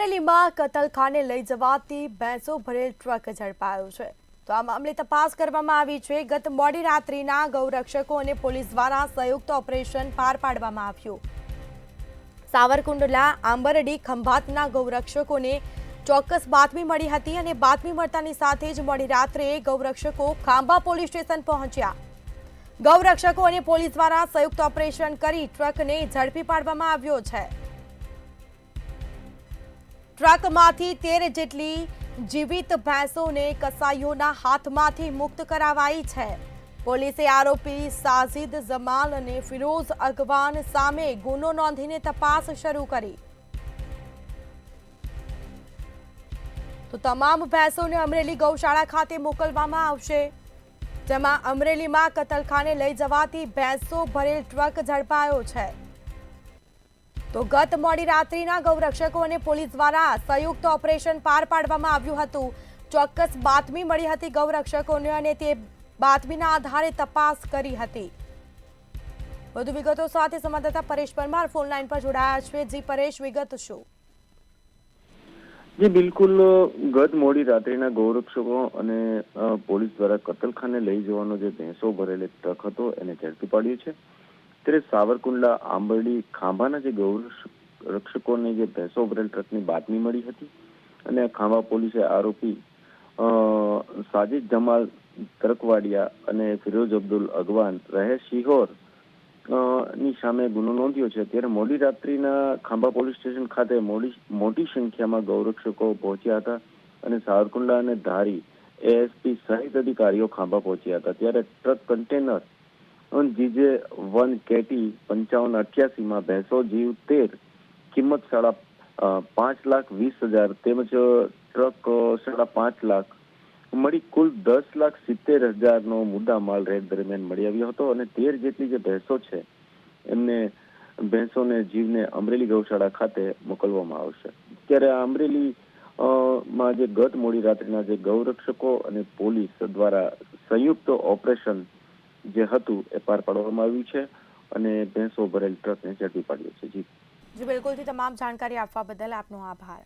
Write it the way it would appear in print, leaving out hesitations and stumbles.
અમરેલીમાં કતલખાને લઈ જવાતી ભેંસો ભરેલ ટ્રક ઝડપાયો છે। તો આ મામલે તપાસ કરવામાં આવી છે। ગત મોડી રાત્રિના ગૌરક્ષકો અને પોલીસ દ્વારા સંયુક્ત ઓપરેશન પાર પાડવામાં આવ્યું। સાવરકુંડલા આંબરડી ખંભાતના ગૌરક્ષકોને ચોક્કસ બાતમી મળી હતી અને બાતમી મળતાની સાથે જ મોડી રાત્રે ગૌરક્ષકો ખાંભા પોલીસ સ્ટેશન પહોંચ્યા। ગૌરક્ષકો અને પોલીસ દ્વારા સંયુક્ત ઓપરેશન કરી ટ્રકને ઝડપી પાડવામાં આવ્યો છે। ટ્રકમાંથી 13 જેટલી જીવિત ભેંસોને કસાઈઓના હાથમાંથી મુક્ત કરાવાઈ છે। પોલીસે આરોપી સાજિદ જમાલ અને ફિરોઝ અગવાન સામે ગુનો નોંધીને તપાસ શરૂ કરી। તો તમામ ભેંસોને અમરેલી ગૌશાળા ખાતે મોકલવામાં આવશે, જેમાં અમરેલીમાં કતલખાને લઈ જવાતી ભેંસો ભરેલ ટ્રક ઝડપાયો છે। તો ગત મોડી રાત્રિના ગૌરક્ષકો અને પોલીસ દ્વારા સંયુક્ત ઓપરેશન પાર પાડવામાં આવ્યું હતું। ચોક્કસ બાતમી મળી હતી ગૌરક્ષકોને અને તે બાતમીના આધારે તપાસ કરી હતી। વધુ વિગતો સાથે સંવાદદાતા પરેશ પરમાર ફોન લાઈન પર જોડાયા છે। જી પરેશ, વિગત શું? જી બિલકુલ, ગત મોડી રાત્રિના ગૌરક્ષકો અને પોલીસ દ્વારા કતલખાને લઈ જવાનો જે ભેંસો ભરેલ ટ્રક હતો એને ઝડપી પાડ્યો છે। ત્યારે સાવરકુંડલા આંબરડી ખાંભાના જે ગૌરક્ષકોને જે ભેંસો ભરેલ ટ્રકની બાતમી મળી હતી અને ખાંભા પોલીસે આરોપી સાજિદ જમાલ તરકવાડિયા અને ફિરોઝ અબ્દુલ અગવાન રહે શિહોર ની સામે ગુનો નોંધ્યો છે। ત્યારે મોડી રાત્રિના ખાંભા પોલીસ સ્ટેશન ખાતે મોટી સંખ્યામાં ગૌરક્ષકો પહોંચ્યા હતા અને સાવરકુંડલા અને ધારી એએસપી સહિત અધિકારીઓ ખાંભા પહોંચ્યા હતા। ત્યારે ટ્રક કન્ટેનર જીજે 1 કેટી 5588 માં ભેંસો જીવ 13, કિંમત 5,20,000 તેમજ ટ્રક 5.5 લાખ મળી કુલ 10,70,000 નો મુદ્દા માલ રેડ દરમિયાન મળી આવ્યો હતો અને 13 જેટલી જે ભેંસો છે એમને ભેંસોને જીવને અમરેલી ગૌશાળા ખાતે મોકલવામાં આવશે। ત્યારે આ અમરેલી માં જે ગત મોડી રાત્રિના જે ગૌરક્ષકો અને પોલીસ દ્વારા સંયુક્ત ઓપરેશન જે હતું એ પાર પાડવામાં આવ્યું છે અને ભેંસો ભરેલ ટ્રકને ઝડપી પાડ્યો છે। જી બિલકુલ, તમામ જાણકારી આપવા બદલ આપનો આભાર।